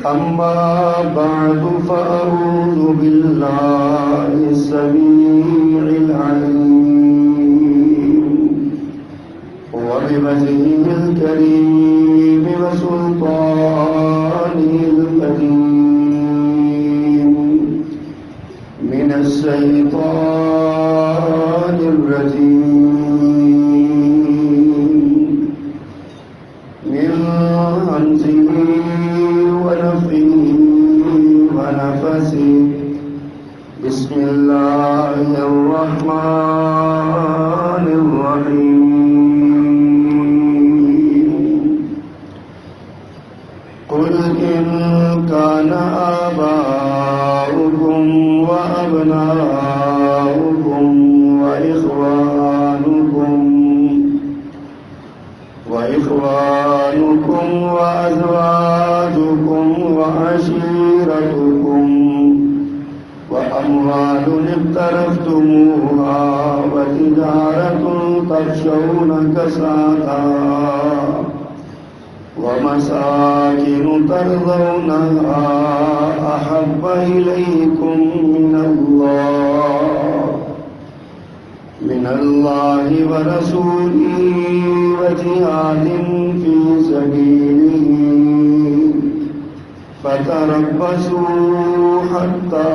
أما بعد فأعوذ بالله السميع العليم وبوجهه الكريم وسلطانه القديم من الشيطان الرجيم من همزه ونفخه ونفسه بسم الله الرحمن الرحيم قل إن كان آباؤكم وأبناؤكم وإخوانكم وأزواجكم وعشيرتكم وأموال اقترفتموها وتجارة تخشون كسادها ومساكن ترضونها أحب إليكم من الله ورسوله وجهاد في سبيله فتربصوا حتى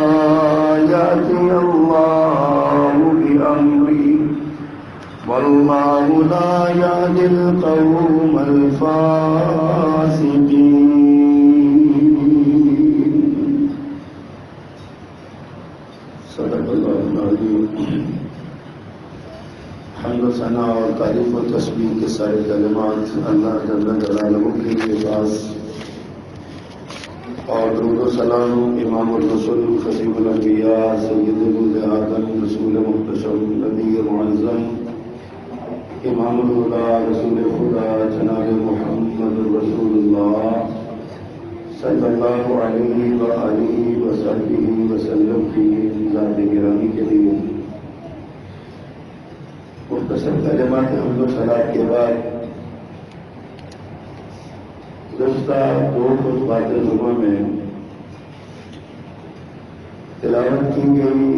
يأتي الله بأمره والله لا يهدي القوم الفاسقين. صدق اللہ العظیم. حمد و ثنا اور تعریف و تسبیح کے سارے کلمات اللہ جل جلالہ کے پاس، اور درود و سلام امام الرسل خطیب الانبیاء سید ولد آدم رسول محتشم نبی معظم امام الہدیٰ رسول خدا جناب محمد رسول اللہ صلی اللہ علیہ وآلہ وصحبہ وسلم کی ذات گرامی کے لیے مختصر کلمات حمد و ثنا کے بعد گزشتہ دو خطبات جمعہ میں تلاوت کی گئی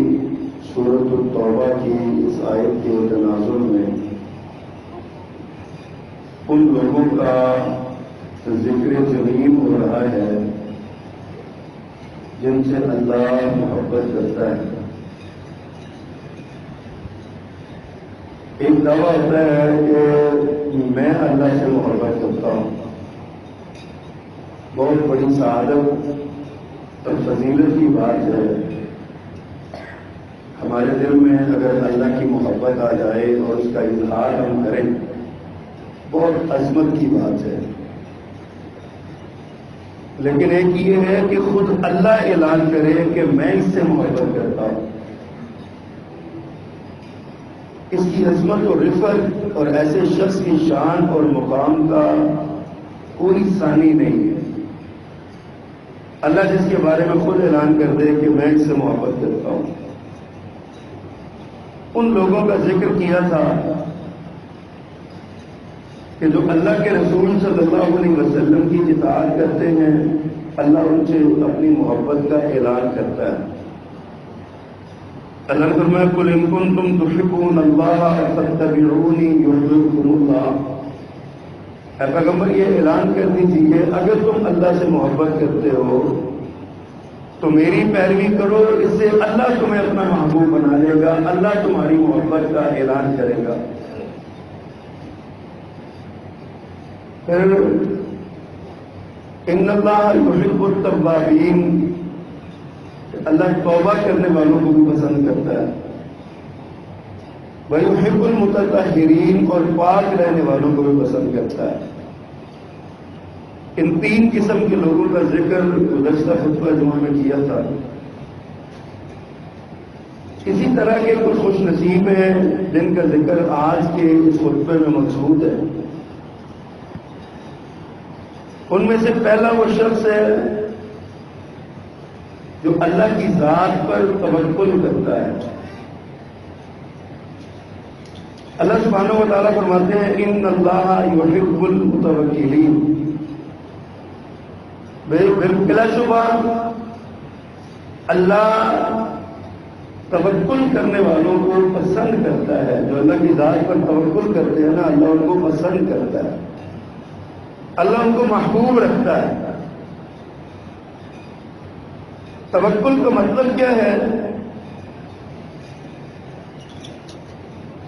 سورۃ التوبہ کی اس آیت کے تناظر میں ان لوگوں کا ذکر جمیل ہو رہا ہے جن سے اللہ محبت کرتا ہے. ایک دعویٰ ہوتا ہے کہ میں اللہ سے محبت کرتا ہوں. بہت بڑی سعادت اور فضیلت کی بات ہے. ہمارے دل میں اگر اللہ کی محبت آ جائے اور اس کا اظہار ہم کریں بہت عظمت کی بات ہے. لیکن ایک یہ ہے کہ خود اللہ اعلان کرے کہ میں اس سے محبت کرتا ہوں. اس کی عظمت اور رفعت اور ایسے شخص کی شان اور مقام کا کوئی ثانی نہیں ہے. اللہ جس کے بارے میں خود اعلان کر دے کہ میں اس سے محبت کرتا ہوں. ان لوگوں کا ذکر کیا تھا کہ جو اللہ کے رسول صلی اللہ علیہ وسلم کی اطاعت کرتے ہیں اللہ ان سے اپنی محبت کا اعلان کرتا ہے. اللہ نے فرمایا قل ان کنتم تحبون اللہ فاتبعونی یحببکم اللہ. اے پیغمبر یہ اعلان کر دیجیے اگر تم اللہ سے محبت کرتے ہو تو میری پیروی کرو. اس سے اللہ تمہیں اپنا محبوب بنا لے گا. اللہ تمہاری محبت کا اعلان کرے گا. پھر ان اللہ یحب التوابین، اللہ توبہ کرنے والوں کو بھی پسند کرتا ہے. وَيُحِبُّ الْمُتَطَہِّرِينَ، اور پاک رہنے والوں کو بھی پسند کرتا ہے. ان تین قسم کے لوگوں کا ذکر گزشتہ خطبہ جمعہ میں کیا تھا. اسی طرح کے کچھ خوش نصیب ہیں جن کا ذکر آج کے اس خطبے میں مقصود ہے. ان میں سے پہلا وہ شخص ہے جو اللہ کی ذات پر توکل کرتا ہے. اللہ سبحانہ و تعالیٰ فرماتے ہیں ان اللہ یحب المتوکلین. بلا شبہ اللہ توکل کرنے والوں کو پسند کرتا ہے. جو اللہ کی ذات پر توکل کرتے ہیں نا، اللہ ان کو پسند کرتا ہے، اللہ ان کو محبوب رکھتا ہے. توکل کا مطلب کیا ہے؟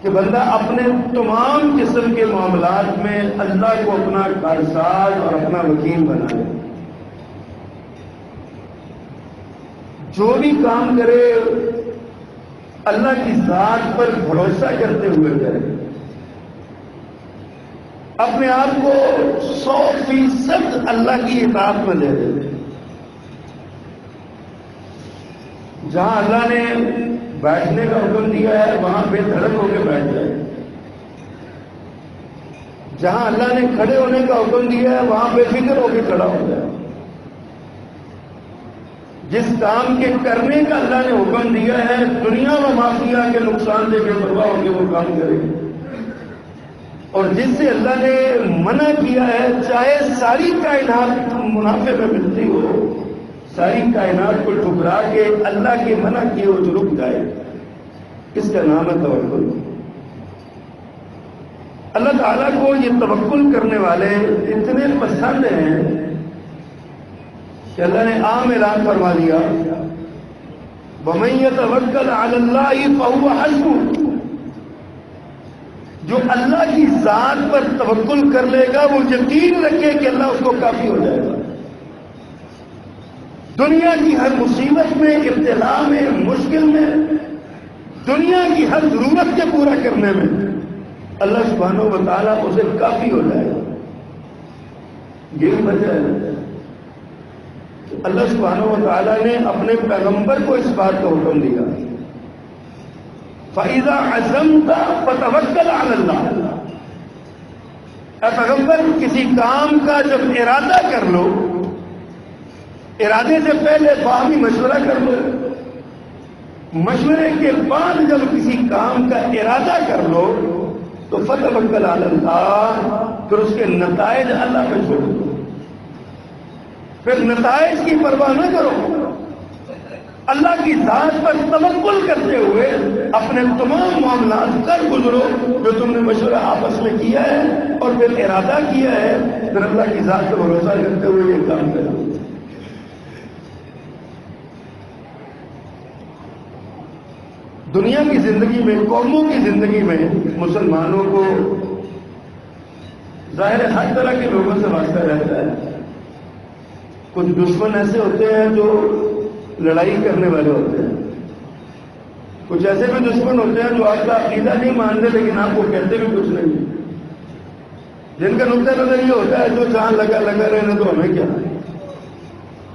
کہ بندہ اپنے تمام قسم کے معاملات میں اللہ کو اپنا کارساز اور اپنا وکیل بنا لے. جو بھی کام کرے اللہ کی ذات پر بھروسہ کرتے ہوئے کرے، اپنے آپ کو 100% اللہ کی اطاعت میں دے دے. جہاں اللہ نے بیٹھنے کا حکم دیا ہے وہاں بے دھڑک ہو کے بیٹھ جائے. جہاں اللہ نے کھڑے ہونے کا حکم دیا ہے وہاں بے فکر ہو کے کھڑا ہو جائے. جس کام کے کرنے کا اللہ نے حکم دیا ہے دنیا و مافیا کے نقصان سے بے پرواہ ہو کے وہ کام کرے. اور جس سے اللہ نے منع کیا ہے چاہے ساری کائنات منافع میں ملتی ہو، ساری کائنات کو ٹھکرا کے اللہ کے منع کیے وہ رک جائے. اس کا نام ہے توکل. اللہ تعالیٰ کو یہ توکل کرنے والے اتنے پسند ہیں کہ اللہ نے عام اعلان فرما دیا وَمَن يَتَوَكَّلْ عَلَى اللَّهِ فَهُوَ حَسْبُهُ. جو اللہ کی ذات پر توکل کر لے گا وہ یقین رکھے کہ اللہ اس کو کافی ہو جائے گا. دنیا کی ہر مصیبت میں، ابتلا میں، مشکل میں، دنیا کی ہر ضرورت کے پورا کرنے میں اللہ سبحانہ و تعالیٰ اسے کافی ہو جائے گا. یہی وجہ ہے اللہ سبحانہ و تعالیٰ نے اپنے پیغمبر کو اس بات کا حکم دیا فَإِذَا عَزَمْتَ فَتَوَكَّلْ عَلَى اللَّهِ. اے پیغمبر کسی کام کا جب ارادہ کر لو، ارادے سے پہلے باہمی مشورہ کر لو، مشورے کے بعد جب کسی کام کا ارادہ کر لو تو فَتَوَكَّلْ عَلَى اللَّهِ. پھر اس کے نتائج اللہ پہ چھوڑ دو. پھر نتائج کی پرواہ نہ کرو، اللہ کی ذات پر توکل کرتے ہوئے اپنے تمام معاملات کر گزرو جو تم نے مشورہ آپس میں کیا ہے اور پھر ارادہ کیا ہے. پھر اللہ کی ذات پر بھروسہ کرتے ہوئے یہ کام کرو. دنیا کی زندگی میں، قوموں کی زندگی میں مسلمانوں کو ظاہر ہر طرح کے لوگوں سے واسطہ رہتا ہے. کچھ دشمن ایسے ہوتے ہیں جو لڑائی کرنے والے ہوتے ہیں، کچھ ایسے بھی دشمن ہوتے ہیں جو آپ کا عقیدہ نہیں مانتے لیکن آپ کو کہتے بھی کچھ نہیں، جن کا نقطہ نظر یہ ہوتا ہے جو جہاں لگا رہنا تو ہمیں کیا.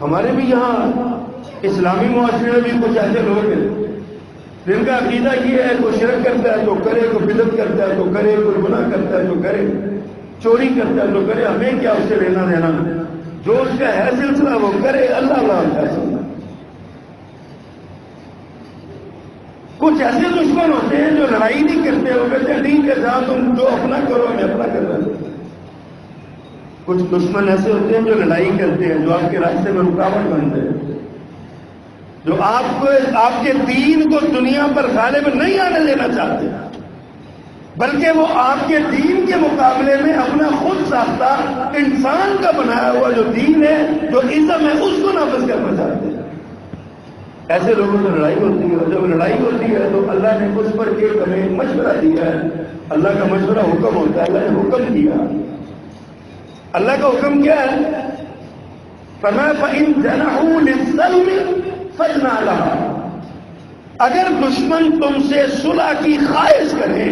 ہمارے بھی یہاں اسلامی معاشرے میں بھی کچھ ایسے لوگ ہیں جن کا عقیدہ یہ ہے کوئی شرک کرتا ہے تو کرے، کوئی بدعت کرتا ہے تو کرے، کوئی گناہ کرتا ہے تو کرے، چوری کرتا ہے تو کرے، ہمیں کیا اس سے لینا دینا، جو اس کا ہے سلسلہ وہ کرے، اللہ اللہ کا سلسلہ. کچھ ایسے دشمن ہوتے ہیں جو لڑائی نہیں کرتے، وہ کہتے ہیں ٹھیک ہے جہاں تم جو اپنا کرو میں اپنا کر رہا ہوں. کچھ دشمن ایسے ہوتے ہیں جو لڑائی کرتے ہیں، جو آپ کے راستے میں رکاوٹ بنتے ہیں، جو آپ کے دین کو دنیا پر غالب نہیں آنے دینا چاہتے، بلکہ وہ آپ کے دین کے مقابلے میں اپنا خود ساختہ انسان کا بنایا ہوا جو دین ہے، جو عزم ہے، اس کو نافذ کرنا چاہتے ہیں. ایسے لوگوں سے لڑائی ہوتی ہے، اور جب لڑائی ہوتی ہے تو اللہ نے اس پر ایک ہمیں مشورہ دیا ہے. اللہ کا مشورہ حکم ہوتا ہے، اللہ نے حکم دیا. اللہ کا حکم کیا ہے؟ فَمَا فَإِن جَنَحُوا لِلسَّلْمِ فَجْنَحْ لَهَا. اگر دشمن تم سے صلح کی خواہش کریں،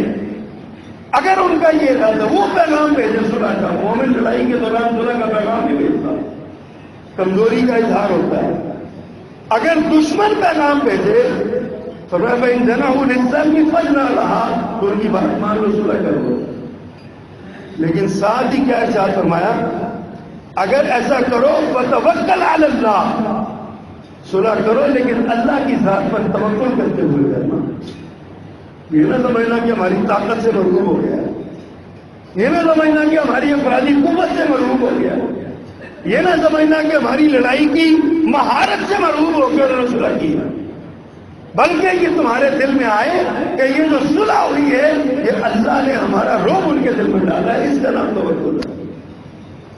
اگر ان کا یہ ارادہ، وہ پیغام بھیجے صلح کا. مومن لڑائی کے دوران صلح کا پیغام نہیں بھیجتا، کمزوری کا اظہار ہوتا ہے. اگر دشمن پیغام بھیجے تو فَإِن جَنَحُوا لِلسَّلْمِ فَجْنَحْ لَهَا، تو ان کی بات مان لو، صلح کرو. لیکن ساتھ ہی کیا ارشاد فرمایا؟ اگر ایسا کرو فَتَوَكَّلْ عَلَى اللَّهِ. صلح کرو لیکن اللہ کی ذات پر توکل کرتے ہوئے کرنا. یہ نہ سمجھنا کہ ہماری طاقت سے مرغوب ہو گیا ہے، یہ نہ سمجھنا کہ ہماری افرادی قوت سے مرغوب ہو گیا ہے. یہ نہ سمجھنا کہ ہماری لڑائی کی مہارت سے مرغوب ہو کے انہوں نے صلح کی ہے، بلکہ یہ تمہارے دل میں آئے کہ یہ جو صلح ہوئی ہے یہ اللہ نے ہمارا رعب ان کے دل میں ڈالا ہے، اس کا نام توکل ہے۔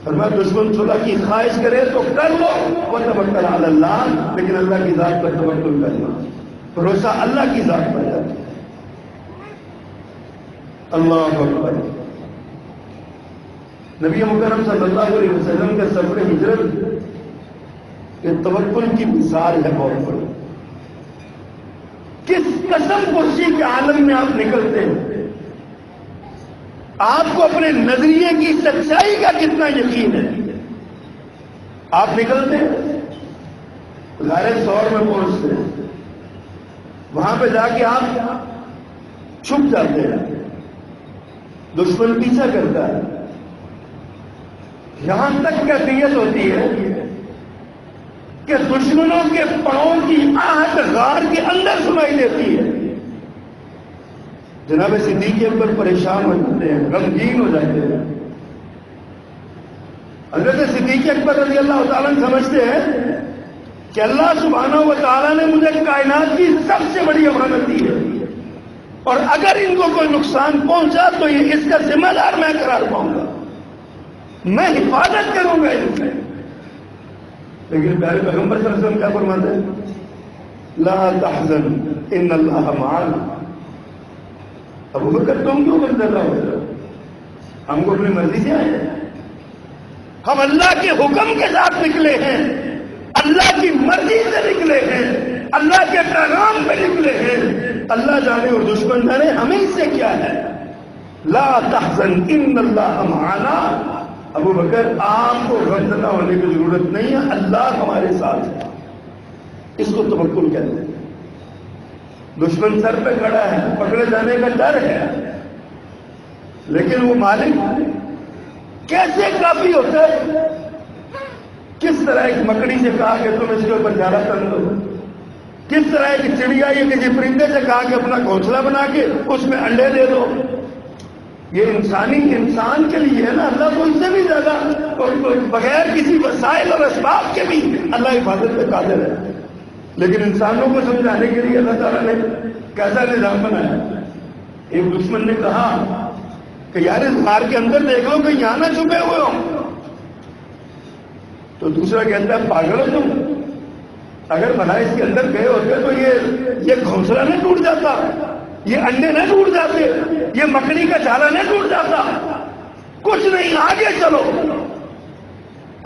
فرمایا دشمن صلح کی خواہش کرے تو کر لو، وتوکل علی اللہ، لیکن اللہ کی ذات پر توکل کرنا، بھروسہ اللہ کی ذات پر کرنا۔ اللہ اکبر۔ نبی مکرم صلی اللہ علیہ وسلم کے سفر ہجرت یہ توکل کی مثال ہے بہت بڑی۔ کس قسم کرسی کے عالم میں آپ نکلتے ہیں، آپ کو اپنے نظریے کی سچائی کا کتنا یقین ہے۔ آپ نکلتے ہیں غار ثور میں پہنچتے ہیں، وہاں پہ جا کے آپ چھپ جاتے ہیں، دشمن پیچھا کرتا ہے، یہاں تک کیفیت ہوتی ہے کہ دشمنوں کے پاؤں کی آہٹ غار کے اندر سنائی دیتی ہے۔ جناب صدیق اکبر پریشان ہو جاتے ہیں، غمگین ہو جاتے ہیں۔ حضرت صدیق اکبر رضی اللہ تعالیٰ سمجھتے ہیں کہ اللہ سبحانہ و تعالیٰ نے مجھے کائنات کی سب سے بڑی امانت دی ہے، اور اگر ان کو کوئی نقصان پہنچا تو یہ اس کا ذمہ دار میں قرار پاؤں گا، میں حفاظت کروں گا ان سے۔ لیکن پیارے پیغمبر صلی اللہ علیہ وسلم کیا فرماتے ہیں؟ لا تحزن ان اللہ معنا۔ ابو بکر تم کیوں بدلا ہو رہے ہو؟ ہم کو اپنی مرضی سے آئے ہیں، ہم اللہ کے حکم کے ساتھ نکلے ہیں، اللہ کی مرضی سے نکلے ہیں، اللہ کے پیغام پہ نکلے ہیں۔ اللہ جانے اور دشمن جانے ہمیں اس سے کیا ہے۔ لا تحزن ان اللہ معنا۔ ابو بکر آپ کو غمزدہ ہونے کی ضرورت نہیں ہے، اللہ ہمارے ساتھ ہے، اس کو توکل کہتے ہیں۔ دشمن سر پہ کھڑا ہے، پکڑے جانے کا ڈر ہے، لیکن وہ مالک کیسے کافی ہوتا ہے؟ کس طرح ایک مکڑی سے کہا کہ تم اس کے اوپر جالا کر لو، کس طرح ایک چڑیا یا کسی پرندے سے کہا کہ اپنا گھونسلہ بنا کے اس میں انڈے دے دو۔ یہ انسان کے لیے ہے نا، اللہ کو اس سے بھی زیادہ اور بغیر کسی وسائل اور اسباب کے بھی اللہ حفاظت پہ قادر ہے، لیکن انسانوں کو سمجھانے کے لیے اللہ تعالیٰ نے کیسا نظام بنایا۔ ایک دشمن نے کہا کہ یار اس غار کے اندر دیکھ لو کہ یہاں نہ چھپے ہوئے ہو، تو دوسرا کہتا ہے پاگل ہو تم، اگر بھلا اس کے اندر گئے ہوتے تو یہ گھونسلہ نہ ٹوٹ جاتا، یہ انڈے نہ ٹوٹ جاتے، یہ مکڑی کا جالا نہ ٹوٹ جاتا، کچھ نہیں، آگے چلو۔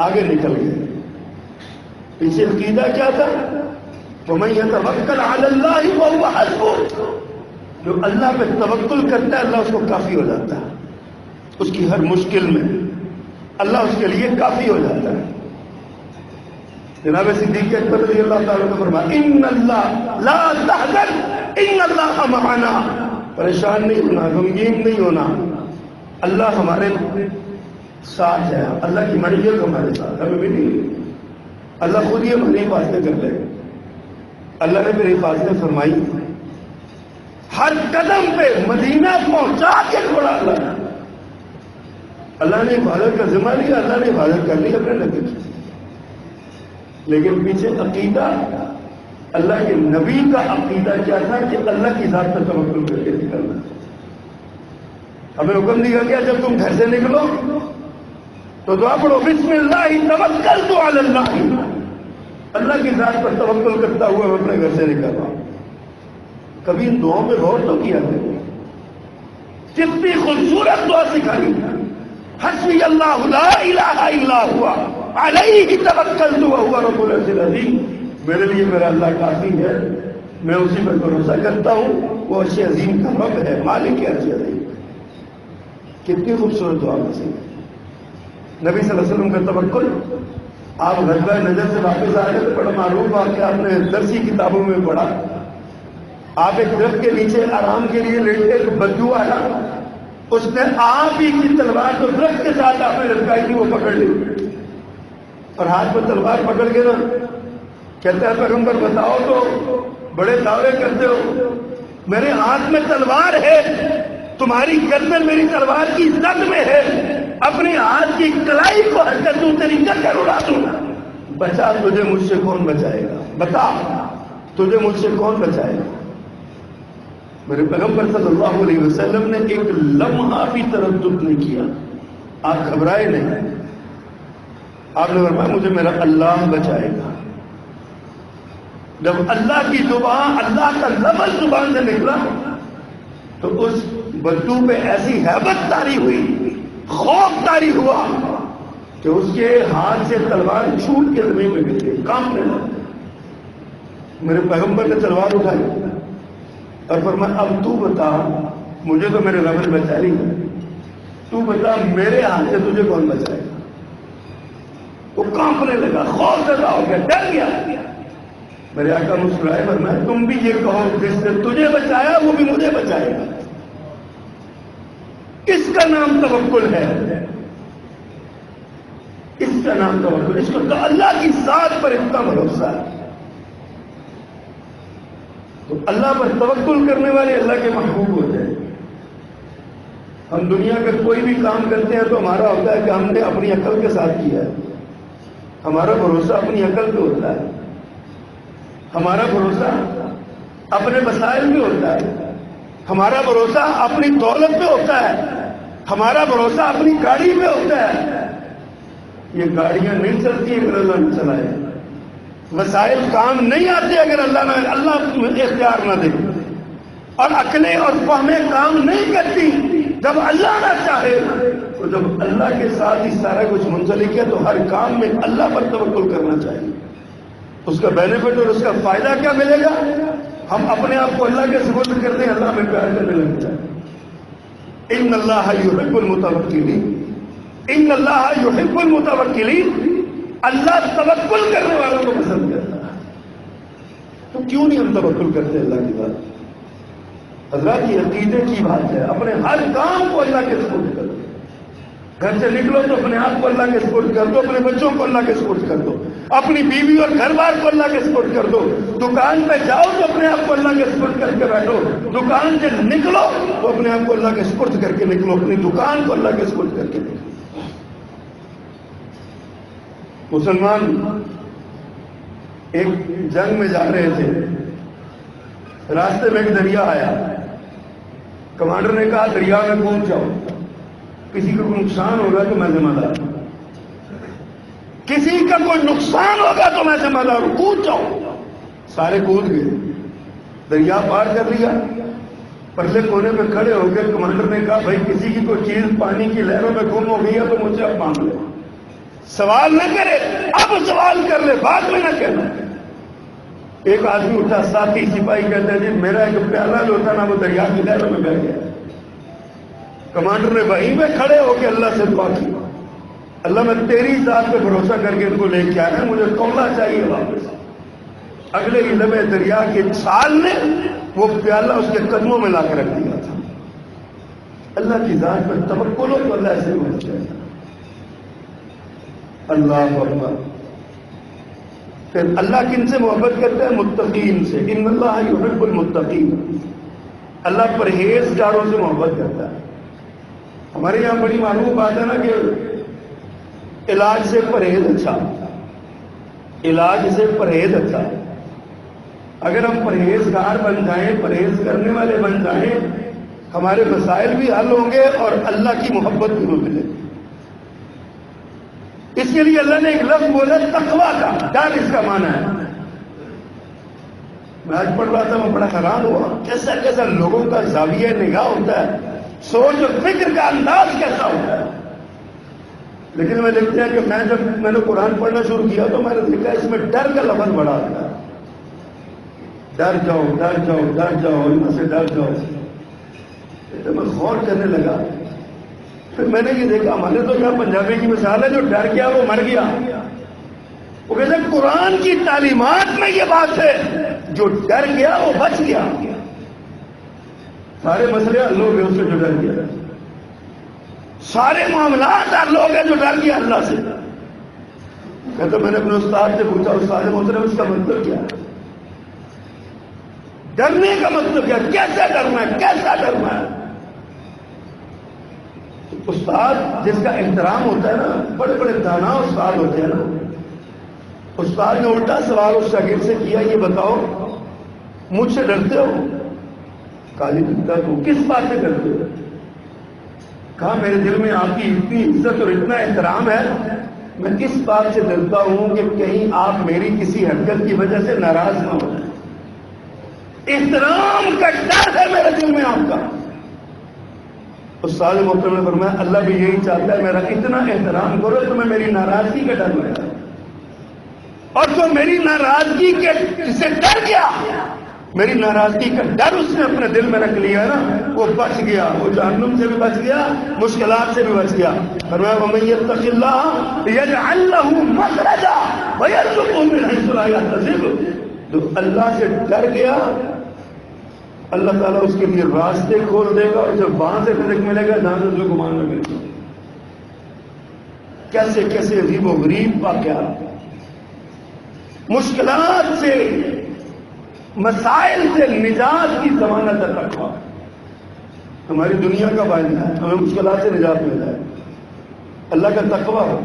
آگے نکل گئے۔ پیچھے عقیدہ کیا تھا؟ وَمَن يَتَوَكَّلْ عَلَى اللَّهِ فَهُوَ حَسْبُهُ۔ جو اللہ پہ توکل کرتا ہے اللہ اس کو کافی ہو جاتا ہے، اس کی ہر مشکل میں اللہ اس کے لیے کافی ہو جاتا ہے۔ جناب صدیق اکبر رضی اللہ تعالیٰ نے فرمایا ان اللہ لا تحزن ان اللہ معنا۔ پریشان نہیں ہونا، غمگین نہیں ہونا، اللہ ہمارے ساتھ ہے، اللہ کی معیت ہمارے ساتھ، ہمیں بھی نہیں، اللہ خود ہی ہماری حفاظتیں کر لے۔ اللہ نے میری حفاظتیں فرمائی، ہر قدم پہ مدینہ پہنچا کے چھوڑا اللہ نے۔ اللہ نے حفاظت کا ذمہ لیا، اللہ نے حفاظت کر لی اپنے نبی کی، لیکن پیچھے عقیدہ اللہ کے نبی کا عقیدہ کیا تھا کہ اللہ کی ذات پر توکل کر کے نکلنا۔ ہمیں حکم دیا گیا جب تم گھر سے نکلو تو دعا پڑھو بسم اللہ توکلت علی اللہ، اللہ کی ذات پر توکل کرتا ہوا میں اپنے گھر سے نکل رہا ہوں۔ کبھی ان دعاؤں پہ غور تو کیا ہے؟ کتنی خوبصورت دعا سکھائی، حسبی اللہ لا الہ الا ہوا علیہ توکلت وہو رب العرش العظیم۔ میرے لیے میرا اللہ کافی ہے، میں اسی پر بھروسہ کرتا ہوں، وہ عرش عظیم کا رب ہے، مالک ہے عرش عظیم۔ کتنی خوبصورت دعا سے نبی صلی اللہ علیہ وسلم کا توکل۔ آپ غزوہ نجد سے واپس آ گئے تو بڑا معروف واقعہ آپ نے درسی کتابوں میں پڑھا۔ آپ ایک درخت کے نیچے آرام کے لیے لیٹے، ایک بدو آیا، اس نے آپ ہی کی تلوار جو درخت کے ساتھ آپ نے لٹکائی تھی وہ پکڑ لی، اور ہاتھ میں تلوار پکڑ کے نا کہتا ہے پیغمبر بتاؤ تو بڑے دعوے کرتے ہو، میرے ہاتھ میں تلوار ہے، تمہاری گردن میری تلوار کی زد میں ہے، اپنے ہاتھ کی کلائی کو حرکت دوں، تیری گردن اڑا دوں، بچا تجھے مجھ سے کون بچائے گا؟ بتا تجھے مجھ سے کون بچائے گا؟ میرے پیغمبر صلی اللہ علیہ وسلم نے ایک لمحہ بھی تردد نہیں کیا، آپ گھبرائے نہیں، آپ نے فرمایا مجھے میرا اللہ بچائے گا۔ جب اللہ کی زبان، اللہ کا لفظ زبان سے نکلا تو اس بدو پہ ایسی ہیبت طاری ہوئی، خوف طاری ہوا کہ اس کے ہاتھ سے تلوار چھوٹ کے زمین میں گر گئی، کانپنے لگا۔ میرے پیغمبر نے تلوار اٹھائی اور فرمایا اب تو بتا، مجھے تو میرے رب نے بچا لی، تو بتا میرے ہاتھ سے تجھے کون بچائے گا؟ وہ کانپنے لگا، خوف زدہ ہو گیا، ڈر گیا۔ میرے آقا مسکرائے فرمایا تم بھی یہ کہو جس نے تجھے بچایا وہ بھی مجھے بچائے گا۔ اس کا نام توکل ہے، اس کا نام توکل، اس کو تو اللہ کی ذات پر اتنا بھروسہ ہے۔ تو اللہ پر توکل کرنے والے اللہ کے محبوب ہوتے ہیں۔ ہم دنیا کا کوئی بھی کام کرتے ہیں تو ہمارا ہوتا ہے کہ ہم نے اپنی عقل کے ساتھ کیا ہے، ہمارا بھروسہ اپنی عقل پہ ہوتا ہے، ہمارا بھروسہ اپنے وسائل پہ ہوتا ہے، ہمارا بھروسہ اپنی دولت پہ ہوتا ہے، ہمارا بھروسہ اپنی گاڑی پہ ہوتا ہے۔ یہ گاڑیاں نہیں چلتی اگر اللہ نہ چلائے، وسائل کام نہیں آتے اگر اللہ اختیار نہ دے، اور عقلیں اور فہمیں کام نہیں کرتی جب اللہ نہ چاہے۔ تو جب اللہ کے ساتھ ہی سارا کچھ منسلک ہے تو ہر کام میں اللہ پر توکل کرنا چاہیے۔ اس کا بینیفٹ اور اس کا فائدہ کیا ملے گا؟ ہم اپنے آپ کو اللہ کے سپرد کرتے ہیں، اللہ ہمیں پیار کرنے لگتا ہے۔ ان اللہ یحب المتوکلین، ان اللہ یحب المتوکلین، اللہ توکل کرنے والوں کو پسند کرتا ہے۔ تو کیوں نہیں ہم توکل کرتے اللہ کی بات؟ حضرات یہ عقیدے کی بات ہے، اپنے ہر کام کو اللہ کے سپرد کر دو۔ گھر سے نکلو تو اپنے آپ کو اللہ کے سپرد کر دو، اپنے بچوں کو اللہ کے سپرد کر دو، اپنی بیوی اور گھر بار کو اللہ کے سپرد کر دو، دکان پہ جاؤ تو اپنے آپ کو اللہ کے سپرد کر کے بیٹھو، دکان سے نکلو تو اپنے آپ کو اللہ کے سپرد کر کے نکلو، اپنی دکان کو اللہ کے سپرد کر کے نکلو۔ مسلمان ایک جنگ میں جا رہے تھے، راستے میں ایک دریا آیا، کمانڈر نے کہا دریا میں کود جاؤ، کسی کا کوئی نقصان ہوگا تو میں ذمہ دار ہوں، کسی کا کوئی نقصان ہوگا تو میں ذمہ دار ہوں، کود جاؤ۔ سارے کود گئے، دریا پار کر لیا، پرلے کونے پہ کھڑے ہو گئے۔ کمانڈر نے کہا بھائی کسی کی کوئی چیز پانی کی لہروں میں گم ہو گئی ہے تو مجھ سے اب مانگ لے، سوال نہ کرے، اب سوال کر لے، بعد میں نہ کہنا۔ ایک آدمی اٹھا، ساتھی سپاہی کہتے ہیں جی میرا ایک پیالہ جو ہوتا نا وہ دریا کی لہروں میں بہ گیا۔ کمانڈر نے وہیں پہ کھڑے ہو کے اللہ سے دعا کی، اللہ میں تیری ذات پہ بھروسہ کر کے ان کو لے کے آیا، مجھے قولا چاہیے واپس۔ اگلے ہی لمحے دریا کے چھال نے وہ پیالہ اس کے قدموں میں لا کے رکھ دیا تھا۔ اللہ کی ذات پر توکل ہو تو اللہ ایسے محبت کرتا ہے۔ اللہ اکبر۔ پھر اللہ کن سے محبت کرتا ہے؟ متقین سے۔ ان اللہ یحب المتقین، اللہ پرہیزگاروں سے محبت کرتا ہے۔ ہمارے یہاں بڑی معلوم بات ہے نا کہ علاج سے پرہیز اچھا، علاج سے پرہیز اچھا۔ اگر ہم پرہیزگار بن جائیں، پرہیز کرنے والے بن جائیں، ہمارے مسائل بھی حل ہوں گے اور اللہ کی محبت بھی ملے گی۔ اس کے لیے اللہ نے ایک لفظ بولا تقویٰ کا، ڈر اس کا معنی ہے۔ میں آج پڑھ رہا تھا، میں بڑا حیران ہوا، کیسا کیسا لوگوں کا زاویہ نگاہ ہوتا ہے، سوچ اور فکر کا انداز کیسا ہوتا ہے۔ لیکن میں لکھتے ہیں کہ میں نے قرآن پڑھنا شروع کیا تو میں نے لکھا اس میں ڈر کا لفظ بڑا آتا ہے، ڈر جاؤ ڈر جاؤ ڈر جاؤ، ان سے ڈر جاؤ۔ تو میں غور کرنے لگا، پھر میں نے یہ دیکھا، ہمارے تو کیا پنجابی کی مثال ہے، جو ڈر گیا وہ مر گیا۔ وہ کہتے ہیں قرآن کی تعلیمات میں یہ بات ہے، جو ڈر گیا وہ بچ گیا۔ سارے مسئلے حل ہو گئے اس سے جو ڈر گیا، سارے معاملات حل ہو گئے جو ڈر گیا اللہ سے۔ کہتے میں نے اپنے استاد سے پوچھا، استاد محترم اس کا مطلب کیا ہے؟ ڈرنے کا مطلب کیا؟ کیسا ڈرنا ہے، کیسا ڈرنا ہے؟ اس استاد جس کا احترام ہوتا ہے نا، بڑے بڑے دانا استاد ہوتے ہیں نا، استاد نے الٹا سوال اس شاگرد سے کیا، یہ بتاؤ مجھ سے ڈرتے ہو؟ کہا جی ڈرتا ہوں۔ کس بات سے ڈرتے ہو؟ کہا میرے دل میں آپ کی اتنی عزت اور اتنا احترام ہے، میں کس بات سے ڈرتا ہوں کہ کہیں آپ میری کسی حرکت کی وجہ سے ناراض نہ ہو جائیں۔ احترام کا ڈر ہے میرے دل میں آپ کا۔ استاد محترم نے فرمایا اللہ بھی یہی چاہتا ہے، میرا اتنا احترام کرو تو میں میری ناراضگی کا ڈر لگا، اور جو میری ناراضگی کے سے ڈر گیا، میری ناراضگی کا ڈر اس نے اپنے دل میں رکھ لیا نا، وہ بچ گیا، وہ جہنم سے بھی بچ گیا، مشکلات سے بھی بچ گیا۔ فرمایا وَمَن يَتَّقِ اللَّهَ يَجْعَل لَّهُ مَخْرَجًا وَيَرْزُقْهُ مِنْ حَيْثُ لَا يَحْتَسِبُ۔ جو اللہ سے ڈر گیا، اللہ تعالیٰ اس کے لیے راستے کھول دے گا، اور جب وہاں سے رزق ملے گا جہاں سے اس کو گمان میں ملے گا۔ کیسے کیسے عجیب و غریب واقعات، مشکلات سے، مسائل سے نجات کی ضمانت رکھا۔ ہماری دنیا کا فائدہ ہے، ہمیں مشکلات سے نجات مل جائے، اللہ کا تقویٰ ہو،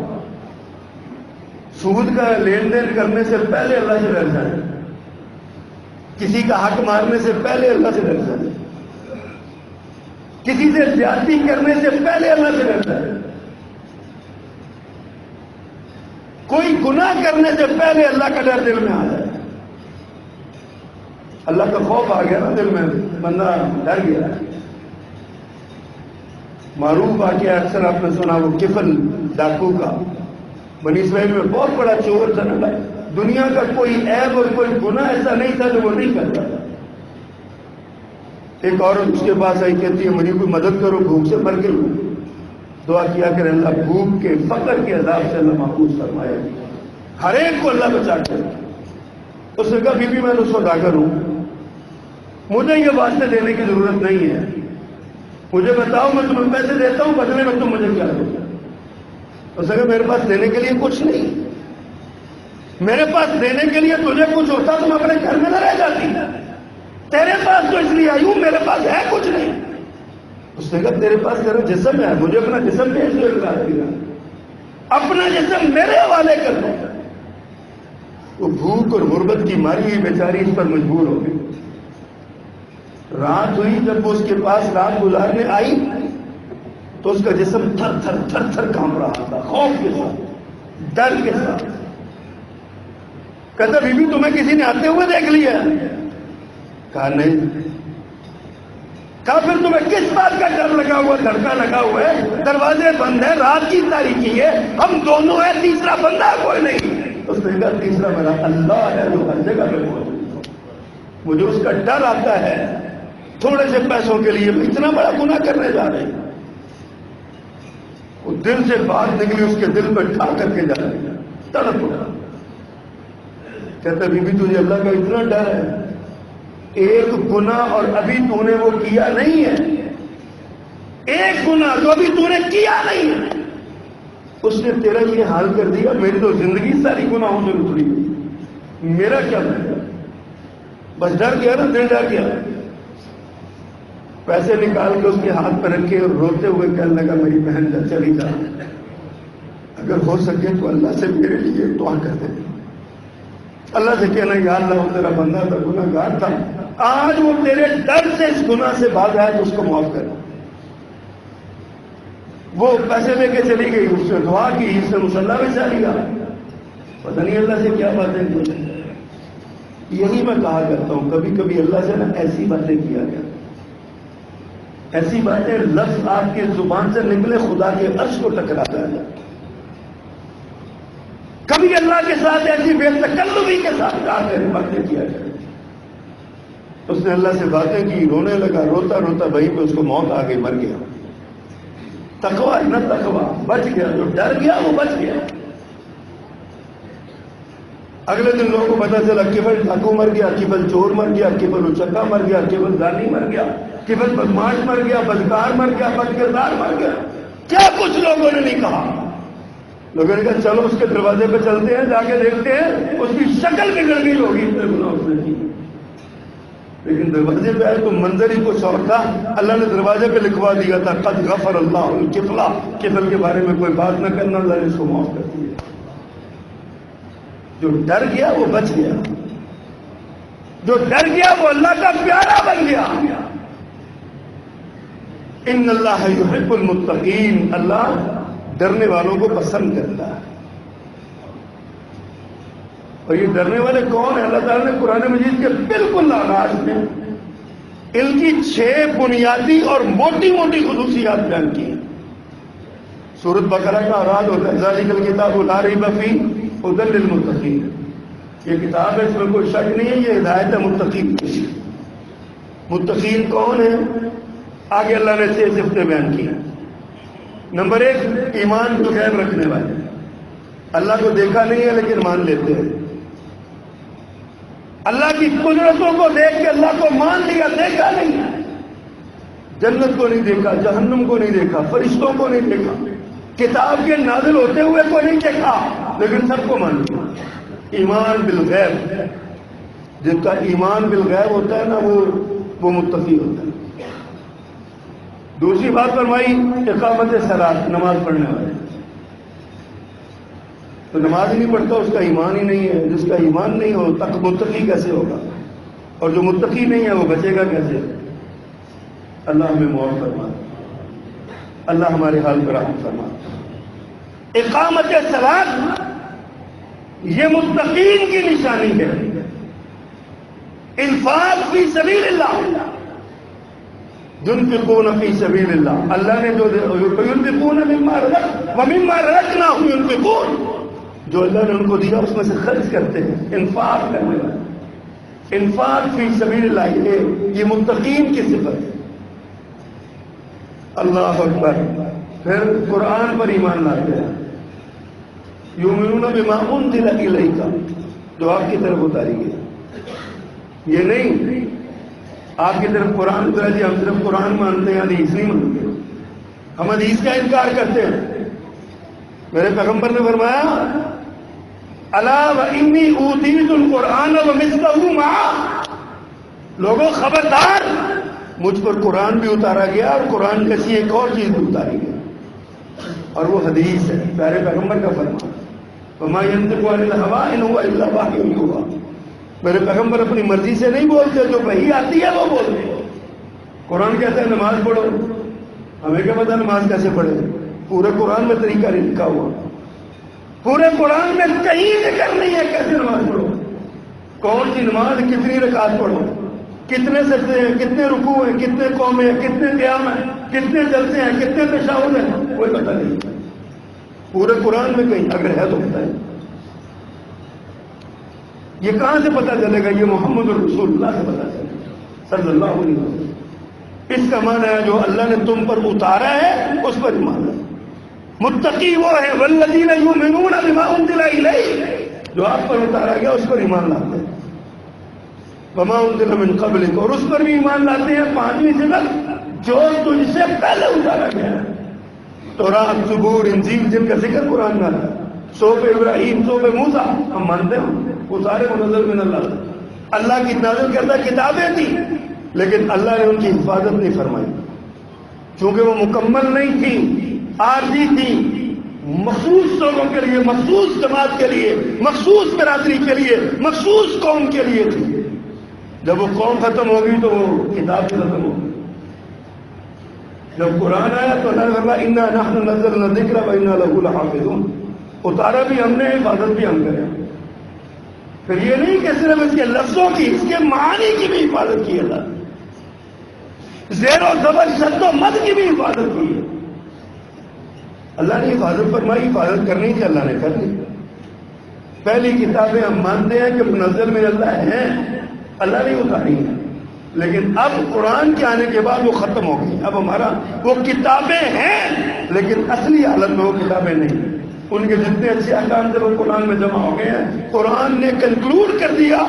سود کا لین دین کرنے سے پہلے اللہ سے ڈر جائے، کسی کا حق مارنے سے پہلے اللہ سے ڈر جائے، کسی سے زیادتی کرنے سے پہلے اللہ سے ڈر جائے، کوئی گناہ کرنے سے پہلے اللہ کا ڈر دل میں آ جائے۔ اللہ کا خوف آ گیا نا دل میں، بندہ ڈر گیا۔ معروف واقعہ اکثر آپ نے سنا، وہ کفل ڈاکو کا، بنی اسرائیل میں بہت بڑا چور تھا نا، دنیا کا کوئی عیب اور کوئی گناہ ایسا نہیں تھا جو وہ نہیں کرتا تھا۔ ایک عورت اس کے پاس آئی، کہتی ہے مجھے کوئی مدد کرو، بھوک سے مر گئی ہوں۔ دعا کیا کہ اللہ بھوک کے، فقر کے عذاب سے اللہ محفوظ فرمائے، ہر ایک کو اللہ بچا کر۔ اس نے کہا بی بی میں تو سوداگر ہوں، مجھے یہ واسطے دینے کی ضرورت نہیں ہے، مجھے بتاؤ میں تمہیں پیسے دیتا ہوں، بدلے میں تم مجھے کیا دو؟ اس نے کہا میرے پاس دینے کے لیے کچھ نہیں، میرے پاس دینے کے لیے تجھے کچھ ہوتا تو میں اپنے گھر میں نہ رہ جاتی، تیرے پاس تو اس لیے آئی ہوں، میرے پاس ہے کچھ نہیں۔ اس نے کہا تیرے پاس تیرا جسم ہے، مجھے اپنا جسم بھیج دو، اپنا جسم میرے حوالے کر دو۔ وہ بھوک اور غربت کی ماری ہوئی بیچاری اس پر مجبور ہو گئی۔ رات ہوئی، جب وہ اس کے پاس رات گزارنے آئی تو اس کا جسم تھر تھر تھر تھر کانپ رہا تھا، خوف کے ساتھ، ڈر کے ساتھ۔ کہتا بی بی تمہیں کسی نے آتے ہوئے دیکھ لیا؟ کہا نہیں۔ کہا پھر تمہیں کس بات کا ڈر لگا ہوا، دھڑکا لگا ہوا ہے، دروازے بند ہے، رات کی تاریکی ہے، ہم دونوں ہیں، تیسرا بندہ کوئی نہیں۔ اس نے کہا تیسرا میرا اللہ ہے جو ہر جگہ پہ موجود ہے، مجھے اس کا ڈر آتا ہے، تھوڑے سے پیسوں کے لیے اتنا بڑا گناہ کرنے جا رہے ہیں۔ وہ دل سے بات نکلی، اس کے دل پہ ٹھا کر کے جا رہے ہیں، تڑپ اٹھا۔ کہتا بی بی تجھے اللہ کا اتنا ڈر ہے، ایک گناہ اور ابھی تو نے وہ کیا نہیں ہے، ایک گناہ جو ابھی تو نے کیا نہیں ہے، اس نے تیرا یہ حال کر دیا، میری تو زندگی ساری گناہوں سے اتری گئی، میرا کیا بنے گا؟ بس ڈر گیا نا، دل ڈر گیا۔ پیسے نکال کے اس کے ہاتھ پہ رکھے اور روتے ہوئے کہنے لگا میری بہن جا چلی جا، اگر ہو سکے تو اللہ سے میرے لیے دعا کر دے۔ اللہ سے کہنا یا اللہ وہ تیرا بندہ تھا، گناہ گار تھا، آج وہ تیرے ڈر سے اس گناہ سے بھاگ آیا تو اس کو معاف کر۔ وہ پیسے لے کے چلی گئی، اس نے دعا کی، اس نے مصلی میں چلی گیا، پتہ نہیں اللہ سے کیا باتیں کی۔ یہی میں کہا کرتا ہوں، کبھی کبھی اللہ سے نا ایسی باتیں کیا گیا، ایسی باتیں لفظ آپ کی زبان سے نکلے خدا کے عرش کو ٹکراتا ہے۔ کبھی اللہ کے ساتھ ایسی بے تکلفی کے ساتھ باتیں کیا جائے۔ اس نے اللہ سے باتیں کی، رونے لگا، روتا روتا وہیں پہ اس کو موت آ گئی، مر گیا۔ تقویٰ نہ تقویٰ، بچ گیا، جو ڈر گیا وہ بچ گیا۔ اگلے دن لوگوں کو پتا چلا کیبل ڈاکو مر گیا، کیبل چور مر گیا، کیبل اچکا مر گیا، کیبل زانی مر گیا، کیبل بدماش مر گیا، بدکار مر گیا، بد کردار مر گیا۔ کیا کچھ لوگوں نے نہیں کہا۔ لوگوں نے کہا چلو اس کے دروازے پہ چلتے ہیں، جا کے دیکھتے ہیں، اس کی شکل بگڑ گئی ہوگی اتنے گناہ اس نے کی۔ لیکن دروازے پہ آئے تو منظر ہی کچھ اور تھا. اللہ نے دروازے پہ لکھوا دیا تھا قد غفر اللہ الکفل. کفل کے بارے میں کوئی بات نہ کرنا، اللہ نے اس کو معاف کر دیا. جو ڈر گیا وہ بچ گیا، جو ڈر گیا وہ اللہ کا پیارا بن گیا. ان اللہ یحب المتقین، اللہ ڈرنے والوں کو پسند کرتا ہے. اور یہ ڈرنے والے کون ہیں؟ اللہ تعالیٰ نے قرآن مجید کے بالکل آغاز میں ان کی 6 بنیادی اور موٹی موٹی خصوصیات بیان کی ہیں. سورۃ بقرہ کا آغاز ہوتا ہے ذالک الکتاب لا ریب فیہ ھدی للمتقین. یہ کتاب ہے، اس میں کوئی شک نہیں ہے، یہ ہدایت ہے متقین کے لیے. متقین کون ہیں؟ آگے اللہ نے 6 صفتیں بیان کی ہیں. نمبر 1، ایمان بالغیب رکھنے والے. اللہ کو دیکھا نہیں ہے لیکن مان لیتے ہیں. اللہ کی قدرتوں کو دیکھ کے اللہ کو مان لیا، دیکھا نہیں ہے. جنت کو نہیں دیکھا، جہنم کو نہیں دیکھا، فرشتوں کو نہیں دیکھا، کتاب کے نازل ہوتے ہوئے کو نہیں دیکھا، لیکن سب کو مان لیا. ایمان بالغیب. جن کا ایمان بالغیب ہوتا ہے نا وہ متقی ہوتا ہے. دوسری بات فرمائی اقامت صلاۃ، نماز پڑھنے والے. تو نماز ہی نہیں پڑھتا اس کا ایمان ہی نہیں ہے. جس کا ایمان نہیں ہو تک متقی کیسے ہوگا؟ اور جو متقی نہیں ہے وہ بچے گا کیسے؟ اللہ ہمیں معاف فرما، اللہ ہمارے حال پر رحم فرما. اقامت صلاۃ یہ متقین کی نشانی ہے. انفاق فی سبیل اللہ، ينفقون فی سبیل اللہ. اللہ نے جو ينفقون ومما رزقناهم ينفقون، جو اللہ نے ان کو دیا اس میں سے خرچ کرتے ہیں، انفاق کرنے والے. انفاق فی سبیل اللہ یہ متقین کی صفت ہے. اللہ اکبر. پھر قرآن پر ایمان لاتے ہیں. یؤمنون بما انزل الیک، جو آپ کی طرف اتاری گئی. یہ نہیں آپ کی طرف قرآن اترا جی ہم صرف قرآن مانتے ہیں، حدیث نہیں مانتے. ہم حدیث کا انکار کرتے ہیں. میرے پیغمبر نے فرمایا الا وانی اوتیت القرآن ومثلہ معہ. لوگوں خبردار، مجھ پر قرآن بھی اتارا گیا اور قرآن جیسی ایک اور چیز بھی اتاری گئی، اور وہ حدیث ہے، پیارے پیغمبر کا فرمان. وما ينطق عن الهوى ان هو الا وحی یوحی. میرے پیغمبر اپنی مرضی سے نہیں بولتے، جو وحی آتی ہے وہ بولتے ہیں. قرآن کہتا ہے نماز پڑھو، ہمیں کیا پتا نماز کیسے پڑھے؟ پورے قرآن میں طریقہ نہیں لکھا ہوا. پورے قرآن میں کہیں ذکر نہیں ہے کیسے نماز پڑھو، کون سی نماز، کتنی رکعت پڑھو، کتنے سجدے ہیں، کتنے رکوع ہیں، کتنے قومیں ہیں، کتنے قیام ہیں، کتنے جلسے ہیں، کتنے تشہد ہیں، کوئی پتہ نہیں. پورے قرآن میں کہیں اگر ہے تو بتائیں. یہ کہاں سے پتہ چلے گا؟ یہ محمد رسول اللہ سے پتہ چلے گا صلی اللہ علیہ وسلم. اس کا معنی ہے جو اللہ نے تم پر اتارا ہے اس پر ایمان ہے. متقی وہ ہے والذین یؤمنون بما انزل الیک، جو آپ پر اتارا گیا اس پر ایمان لاتے ہیں. وما انزل من قبلک، اور اس پر بھی ایمان لاتے ہیں. 5ویں صفت جو تجھ سے پہلے اتارا گیا ہے. تورات، زبور، انجیل جن کا ذکر قرآن میں ہے، صحف ابراہیم، صحف موسیٰ، ہم مانتے ہیں وہ سارے منزل من اللہ، اللہ کی نازل کردہ کتابیں تھیں، لیکن اللہ نے ان کی حفاظت نہیں فرمائی چونکہ وہ مکمل نہیں تھی، عارضی تھی، مخصوص لوگوں کے لیے، مخصوص جماعت کے لیے، مخصوص برادری کے لیے، مخصوص قوم کے لیے تھی. جب وہ قوم ختم ہوگی تو وہ کتاب ختم ہوگی. جب قرآن آیا تو اللہ نے فرمایا انا نحن نزلنا الذکر وانا لہ لحافظون. اتارا بھی ہم نے، حفاظت بھی ہم کریں. پھر یہ نہیں کہ صرف اس کے لفظوں کی، اس کے معانی کی بھی حفاظت کی اللہ نے. زیر و زبر، شد و مد کی بھی حفاظت کی ہے. اللہ نے حفاظت فرمائی، حفاظت کرنی تھی، اللہ نے کر لی. پہلی کتابیں ہم مانتے ہیں کہ منزل میں اللہ ہیں، اللہ نے اتاری ہیں، لیکن اب قرآن کے آنے کے بعد وہ ختم ہو گئی. اب ہمارا وہ کتابیں ہیں لیکن اصلی حالت میں وہ کتابیں نہیں. ان کے جتنے اچھے احکام تھے وہ قرآن میں جمع ہو گئے ہیں. قرآن نے کنکلوڈ کر دیا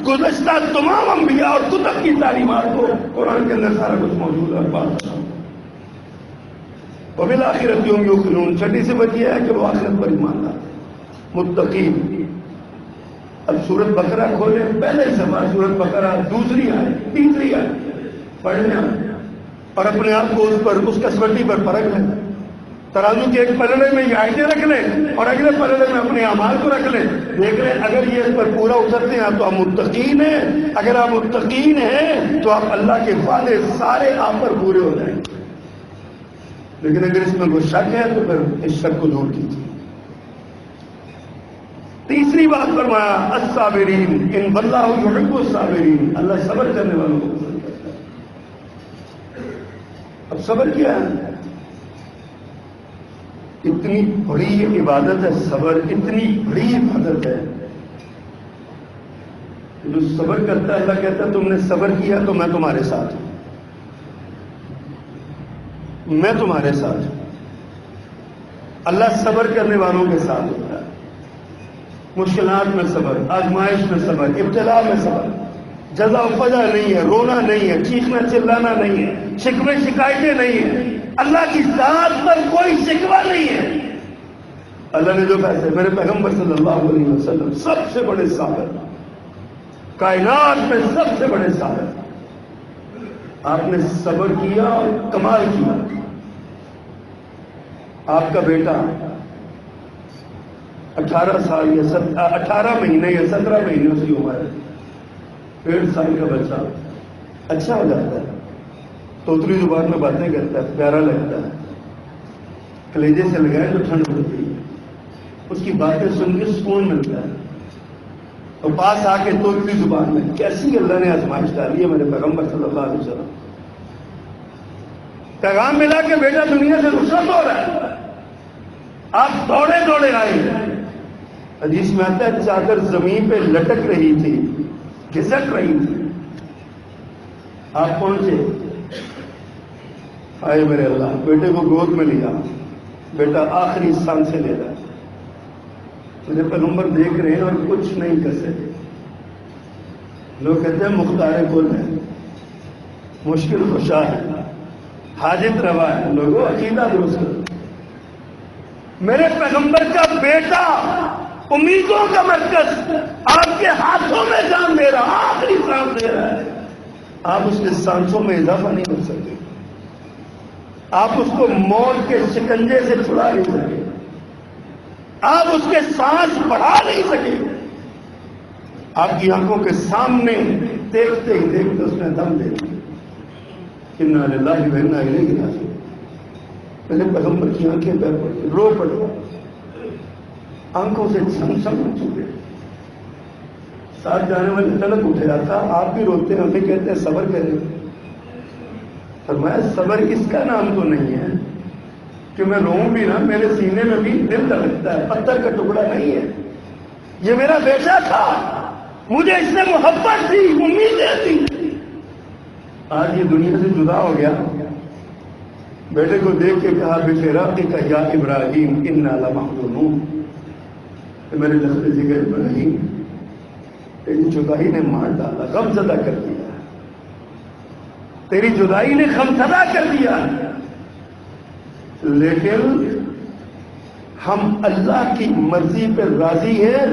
گزشتہ تمام انبیاء اور کتب کی تعلیمات کو. قرآن کے اندر سارا کچھ موجود ہے. بات وبالآخرۃ هم یوقنون. چھٹی صفت یہ ہے کہ وہ آخرت پر ایمان لاتے ہیں. متقین. اب سورت بقرہ کھولے، پہلے سے ہمارا سورت بقرہ دوسری آئے تیسری آئے پڑھنے اور اپنے آپ کو اس پر اس کسوٹی پر پرکھ لیں، ترازو کے ایک پلڑے میں یہ آیتیں رکھ لیں اور اگلے پلڑے میں اپنے اعمال کو رکھ لیں، دیکھ لیں اگر یہ اس پر پورا اترتے ہیں تو آپ متقین ہیں، اگر آپ متقین ہیں تو آپ اللہ کے وعدے سارے آپ پر پورے ہو جائیں گے، لیکن اگر اس میں کوئی شک ہے تو پھر اس شک کو دور کیجیے۔ تیسری بات فرمایا الصابرین ان واللہ یحب الصابرین، اللہ صبر کرنے والوں کو پسند کرتا ہے۔ اب صبر کیا ہے؟ اتنی بڑی عبادت ہے صبر، اتنی بڑی عبادت ہے، جو صبر کرتا ہے اللہ کہتا ہے تم نے صبر کیا تو میں تمہارے ساتھ ہوں، میں تمہارے ساتھ ہوں۔ اللہ صبر کرنے والوں کے ساتھ ہوتا ہے، مشکلات میں صبر، آزمائش میں صبر، ابتلا میں صبر، جزا و فجا نہیں ہے، رونا نہیں ہے، چیخنا چلانا نہیں ہے، شکوے شکایتیں نہیں ہیں، اللہ کی ذات پر کوئی شکوہ نہیں ہے۔ اللہ نے جو فیصلے، میرے پیغمبر صلی اللہ علیہ وسلم سب سے بڑے صابر، کائنات میں سب سے بڑے صابر، آپ نے صبر کیا اور کمال کیا۔ آپ کا بیٹا 18 سال یا 18 مہینے یا 17 مہینے اس کی عمر ہے، 1.5 سال کا بچہ اچھا ہو جاتا ہے، توتلی زبان میں باتیں کرتا ہے، پیارا لگتا ہے، کلیجے سے لگائے تو ٹھنڈ ہوتی ہے، اس کی باتیں سن کے سکون ملتا ہے، اور پاس آ کے توتلی زبان میں کیسی اللہ نے آزمائش ڈالی ہے میرے پیغمبر صلی اللہ علیہ وسلم، پیغام ملا کہ بیٹا دنیا سے رخصت ہو رہا ہے، آپ دوڑے دوڑے آئے۔ حدیث میں آتا ہے چادر زمین پہ لٹک رہی تھی، گھسٹ رہی تھی، آپ پہنچے، آئے میرے اللہ، بیٹے کو گود میں لیا، بیٹا آخری سانسیں لے رہا ہے، میرے پیغمبر دیکھ رہے ہیں اور کچھ نہیں کر سکے۔ لوگ کہتے ہیں مختار کل ہے، مشکل کشا ہے، حاجت روا ہے، لوگوں عقیدہ درست کرو۔ میرے پیغمبر کا بیٹا امیدوں کا مرکز آپ کے ہاتھوں میں جان دے رہا، آخری سانس دے رہا ہے، آپ اس کے سانسوں میں اضافہ نہیں کر سکتے، آپ اس کو موت کے شکنجے سے چھڑا نہیں سکے، آپ اس کے سانس بڑھا نہیں سکے، آپ کی آنکھوں کے سامنے دیکھتے ہی دیکھتے اس نے دم دے دیا۔ انا للہ و انا الیہ راجعون۔ میرے پیغمبر کی آنکھیں بہ پڑی، رو پڑے، آنکھوں سے چھم چکے، ساتھ جانے والے تلک اٹھے آتا، آپ بھی روتے ہیں، ہمیں کہتے ہیں صبر کریں، فرمایا صبر اس کا نام تو نہیں ہے کہ میں روؤں بھی نہ، میرے سینے میں بھی دل دھڑکتا ہے، پتھر کا ٹکڑا نہیں ہے، یہ میرا بیٹا تھا، مجھے اس سے محبت تھی، امیدیں تھی، آج یہ دنیا سے جدا ہو گیا۔ بیٹے کو دیکھ کے کہا بفراقک یا ابراہیم انا لمحزونون، میرے لفظ ذکر ابراہیم، تیری جدائی نے مار ڈالا، غم زدہ کر دیا، تیری جدائی نے غم زدہ کر دیا، لیکن ہم اللہ کی مرضی پہ راضی ہیں،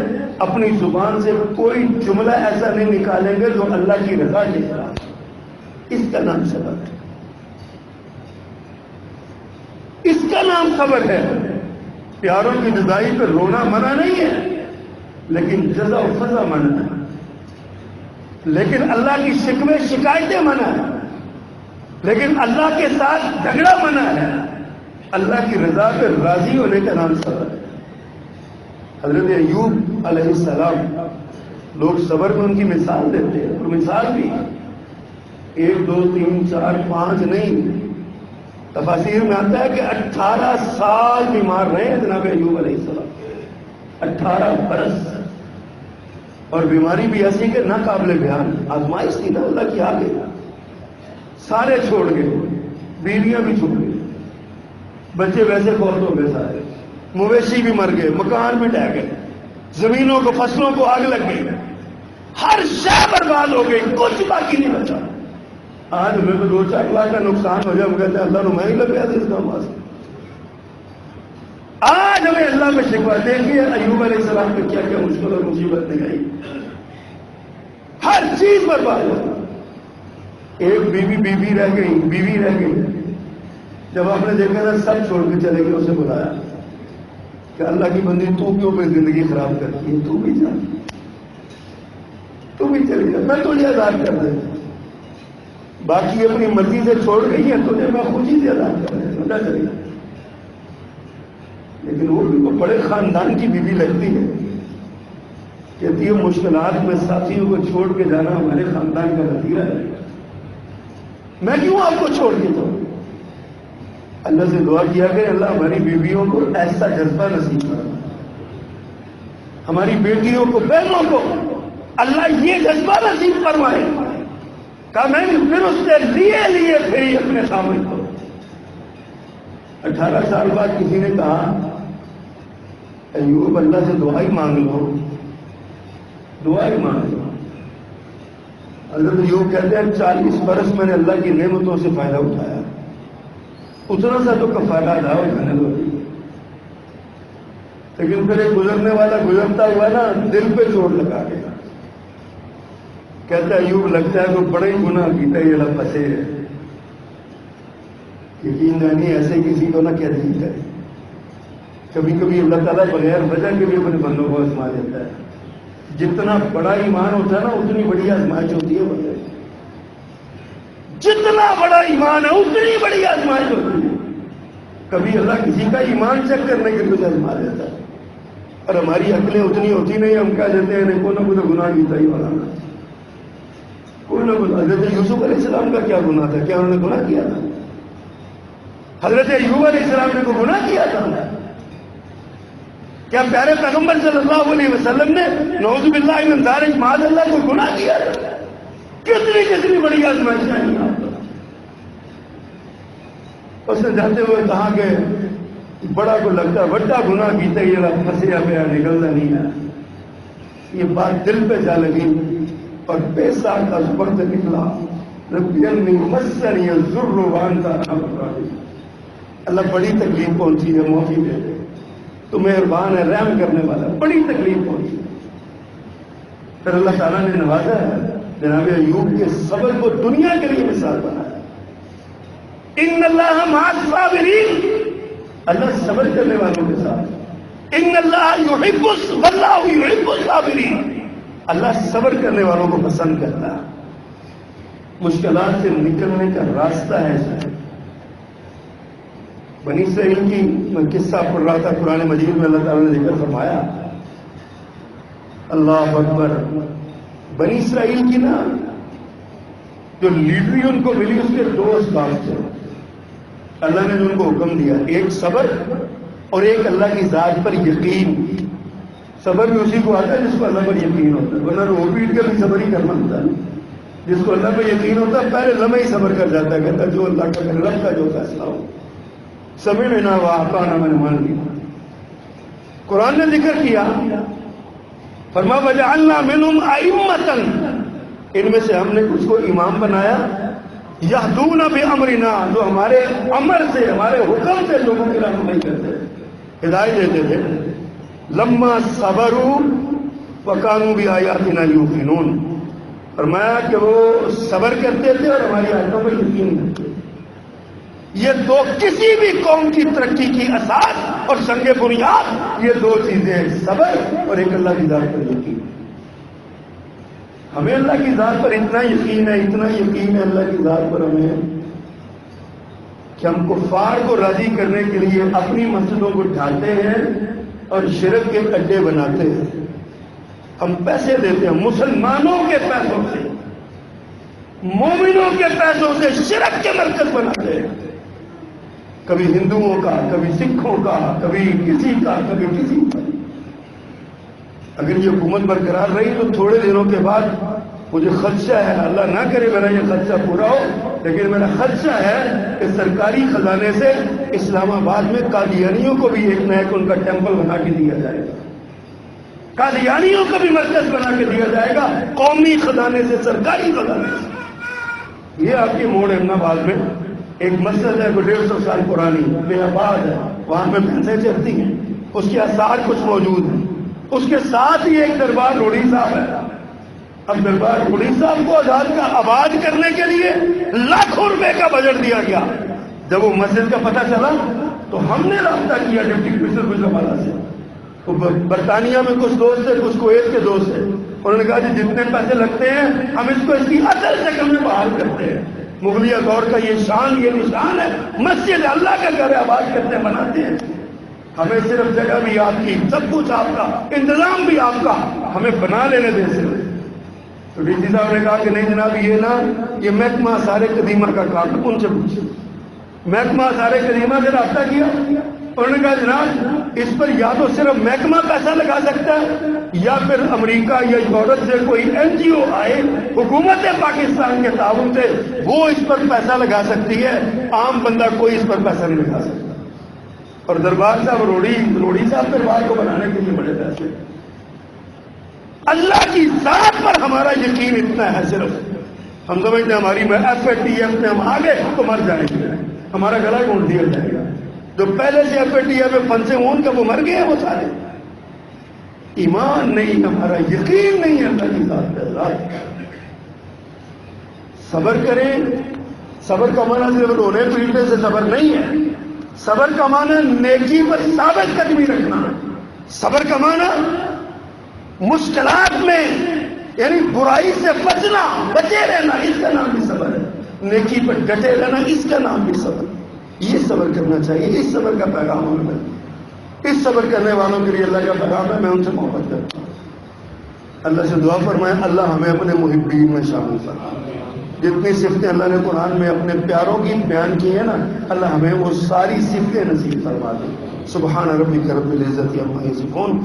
اپنی زبان سے کوئی جملہ ایسا نہیں نکالیں گے جو اللہ کی رضا کے خلاف، اس کا نام صبر ہے، اس کا نام صبر ہے۔ پیاروں کی جدائی پہ رونا منع نہیں ہے، لیکن جزا و فضا منع ہے، لیکن اللہ کی شکوے شکایتیں منع ہے، لیکن اللہ کے ساتھ جھگڑا منع ہے، اللہ کی رضا پہ راضی ہونے کا نام صبر ہے۔ حضرت ایوب علیہ السلام، لوگ صبر میں ان کی مثال دیتے ہیں، اور مثال بھی 1 2 3 4 5 نہیں، تفاسیر میں آتا ہے کہ 18 سال بیمار رہے ہیں جناب ایوب علیہ السلام، 18 برس، اور بیماری بھی ایسی کہ نہ قابل بیان، آزمائش تھی نا اللہ کی، آگے سارے چھوڑ گئے، بیویاں بھی چھوڑ گئے، بچے ویسے فوت ہو گئے سارے، مویشی بھی مر گئے، مکان بھی ڈہ گئے، زمینوں کو فصلوں کو آگ لگ گئی، ہر شے برباد ہو گئی، کچھ باقی نہیں بچا۔ آج ہمیں تو 2-4 لاکھ کا نقصان ہو جائے، ہم کہتے ہیں اللہ نمائی لگے اس کا واسطہ، آج ہمیں اللہ میں شکوہ دیکھیے ایوب علیہ السلام پہ کیا کیا مشکل اور مصیبت نہیں آئی، ہر چیز برباد ہو. ایک بیوی رہ گئی. جب آپ نے دیکھا تھا سب چھوڑ کے چلے گئے، اسے بلایا کہ اللہ کی بندی تو کیوں پہ زندگی خراب کرتی ہے، تو بھی جا، تو بھی چلی جا، میں تجھے آزاد کر دے. باقی اپنی مرضی سے چھوڑ گئی ہے، تجھے میں خود ہی سے آزاد کر دے، چلی جا. لیکن وہ بھی تو بڑے خاندان کی بیوی لگتی ہے، کہتی ہے مشکلات میں ساتھیوں کو چھوڑ کے جانا ہمارے خاندان کا نتیجہ ہے، میں کیوں آپ کو چھوڑ کے جاؤں. اللہ سے دعا کیا کہ اللہ ہماری بیویوں کو ایسا جذبہ نصیب کرنا، ہماری بیٹیوں کو، بہنوں کو اللہ یہ جذبہ نصیب فرمائے. کہا میں نے پھر اس سے لیے پھری اپنے سامنے کو. 18 سال بعد کسی نے کہا ایوب اللہ سے دعا ہی مانگ لو، دعا ہی مانگ لو. حضرت ایوب کہتے ہیں 40 برس میں نے اللہ کی نعمتوں سے فائدہ اٹھایا، اتنا سا تو کفارہ ادا ہو جانے دو. لیکن پھر ایک گزرنے والا گزرتا ہوا نا دل پہ چوٹ لگا گیا. کہتا ہے ایوب لگتا ہے تو بڑے ہی گناہ کیتا ہے، یہ لگ پھنسے ہے. یقین جانی ایسے کسی کو نہ کہہ دی جائے. کبھی کبھی اللہ تعالیٰ بغیر وجہ کے بھی اپنے بندوں کو آزما دیتا ہے. جتنا بڑا ایمان ہوتا ہے نا اتنی بڑی آزمائش ہوتی ہے بندے. جتنا بڑا ایمان ہے اتنی بڑی آزمائش ہوتی ہے. کبھی اللہ کسی کا ایمان چیک کرنے کے لیے آزما دیتا ہے، اور ہماری عقلیں اتنی ہوتی نہیں، ہم کہہ دیتے ہیں کوئی نہ کوئی گناہ کیتا ہی والا نا، کوئی نہ کوئی. حضرت یوسف علیہ السلام کا کیا گناہ تھا؟ کیا انہوں نے گناہ کیا تھا؟ حضرت ایوب علیہ السلام نے کوئی گناہ کیا تھا؟ کیا پیارے پیغمبر صلی اللہ علیہ وسلم نے نعوذ باللہ من ذالک معاذ اللہ کوئی گناہ کیا تھا؟ کتنی بڑی آزمائش آئی آپ کو. اس نے جاتے ہوئے کہا کہ بڑا کو لگتا بڑا گناہ کیتا یہ پھنسیا پیا نکلتا نہیں ہے. یہ بات دل پہ جا لگی اور پیسہ کا وقت نکلا. ربی انی مسنی الضر وانت ارحم الراحمین. اللہ بڑی تکلیف پہنچی ہے، معافی دے دے، تو مہربان ہے، رحم کرنے والا. بڑی تکلیف پہنچی. پھر اللہ تعالیٰ نے نوازا ہے. جناب ایوب کے صبر کو دنیا کے لیے مثال بنایا. ان اللہ مع الصابرین، اللہ صبر کرنے والوں کے ساتھ. ان اللہ یحب واللہ یحب الصابرین، اللہ صبر کرنے والوں کو پسند کرتا ہے. مشکلات سے نکلنے کا راستہ ہے اس. بنی اسرائیل کی میں قصہ پڑھ رہا تھا قرآن مجید میں، اللہ تعالیٰ نے ذکر فرمایا. اللہ اکبر. بنی اسرائیل کی نا جو لیڈری ان کو ملی اس کے 2 اسباب تھے. اللہ نے جو ان کو حکم دیا، ایک صبر اور ایک اللہ کی ذات پر یقین. صبر بھی اسی کو آتا ہے جس کو اللہ پر یقین ہوتا ہے، ورنہ رو پیٹ کے بھی صبر ہی کرنا ہوتا ہے. جس کو اللہ پر یقین ہوتا ہے پہلے لمحے ہی صبر کر جاتا ہے، کہتا ہے جو اللہ کا رب کا جو فیصلہ ہو. سمعنا واطعنا، میں نے مان لیا. قرآن نے ذکر کیا، فرما وجعلنا منہم ائمۃ، ان میں سے ہم نے کچھ کو امام بنایا، یہدون بامرنا، جو ہمارے امر سے، ہمارے حکم سے لوگوں کی رہنمائی کرتے تھے، ہدایت دیتے تھے. لما صبروا وکانوا بآیاتنا یوقنون. فرمایا کہ وہ صبر کرتے تھے اور ہماری آیتوں پر یقین کرتے تھے. یہ 2 کسی بھی قوم کی ترقی کی اساس اور سنگ بنیاد، یہ 2 چیزیں، صبر اور ایک اللہ کی ذات پر یقین. ہمیں اللہ کی ذات پر اتنا یقین ہے، اتنا یقین ہے اللہ کی ذات پر ہمیں کہ ہم کفار کو راضی کرنے کے لیے اپنی مسجدوں کو ڈھاتے ہیں اور شرک کے اڈے بناتے ہیں. ہم پیسے دیتے ہیں مسلمانوں کے پیسوں سے، مومنوں کے پیسوں سے شرک کے مرکز بناتے ہیں. کبھی ہندوؤں کا، کبھی سکھوں کا، کبھی کسی کا، کبھی کسی کا. اگر یہ حکومت برقرار رہی تو تھوڑے دنوں کے بعد مجھے خدشہ ہے، اللہ نہ کرے میرا یہ خدشہ پورا ہو، لیکن میرا خدشہ ہے کہ سرکاری خزانے سے اسلام آباد میں قادیانیوں کو بھی ایک نہ ایک ان کا ٹیمپل بنا کے دیا جائے گا. قادیانیوں کا بھی مرکز بنا کے دیا جائے گا، قومی خزانے سے، سرکاری خزانے سے. یہ آپ کی موڑ احمد آباد میں ایک مسجد ہے 150 سال پرانی، بے آباد ہے، وہاں پہ بھینسیں چرتی ہیں، اس کے آثار کچھ موجود ہیں۔ اس کے ساتھ ہی ایک دربار روڑی صاحب ہے۔ اب دربار روڑی صاحب کو آباد کرنے کے لیے لاکھوں روپے کا بجٹ دیا گیا۔ جب وہ مسجد کا پتہ چلا تو ہم نے رابطہ کیا ڈپٹی کمشنر گجرانوالہ سے۔ تو برطانیہ میں کچھ دوست تھے، کچھ کویت کے دوست تھے، انہوں نے کہا جی جتنے پیسے لگتے ہیں ہم اس کو اس کی اصل شکل میں بحال کرتے ہیں۔ مغلیہ دور کا یہ شان، یہ نشان ہے، مسجد اللہ کا گھر آباد کرتے بناتے ہیں۔ ہمیں صرف جگہ بھی آپ کی، سب کچھ آپ کا، انتظام بھی آپ کا، ہمیں بنا لینے دیں صرف۔ تو ڈی سی صاحب نے کہا کہ نہیں جناب، یہ محکمہ آثار قدیمہ کا کام ہے، ان سے پوچھیں۔ محکمہ آثار قدیمہ سے رابطہ کیا، انہوں نے کہا جناب اس پر یا تو صرف محکمہ پیسہ لگا سکتا ہے یا پھر امریکہ یا یورپ سے کوئی NGO آئے حکومت پاکستان کے تعاون سے، وہ اس پر پیسہ لگا سکتی ہے، عام بندہ کوئی اس پر پیسہ نہیں لگا سکتا۔ اور دربار صاحب روڑی صاحب دربار کو بنانے کے لیے بڑے پیسے۔ اللہ کی ذات پر ہمارا یقین اتنا ہے، صرف ہم سمجھتے ہیں ہماری FATF میں ہم آگے تو مر جائیں گے، ہمارا گلا گھونٹ دیا جائے گا۔ جو پہلے سے FATF میں پھنسے ہوں کا وہ مر گئے ہیں، وہ سارے۔ ایمان نہیں، ہمارا یقین نہیں ہے اللہ کی ذات پہ۔ صبر کریں، صبر کا معنی صرف رونے پیٹنے سے صبر نہیں ہے، صبر کا معنی نیکی پر ثابت قدمی رکھنا، صبر کا معنی مشکلات میں یعنی برائی سے بچے رہنا، اس کا نام بھی صبر ہے۔ نیکی پر ڈٹے رہنا، اس کا نام بھی صبر۔ یہ صبر کرنا چاہیے، اس صبر کا پیغام ہمیں، اس صبر کرنے والوں کے لیے اللہ کا پیغام ہے، میں ان سے محبت کرتا ہوں۔ اللہ سے دعا فرمائے اللہ ہمیں اپنے محبین میں شامل فرمائے۔ جتنی صفتیں اللہ نے قرآن میں اپنے پیاروں کی بیان کی ہیں نا، اللہ ہمیں وہ ساری صفتیں نصیب فرما دے۔ سبحان ربک رب العزت عما یصفون۔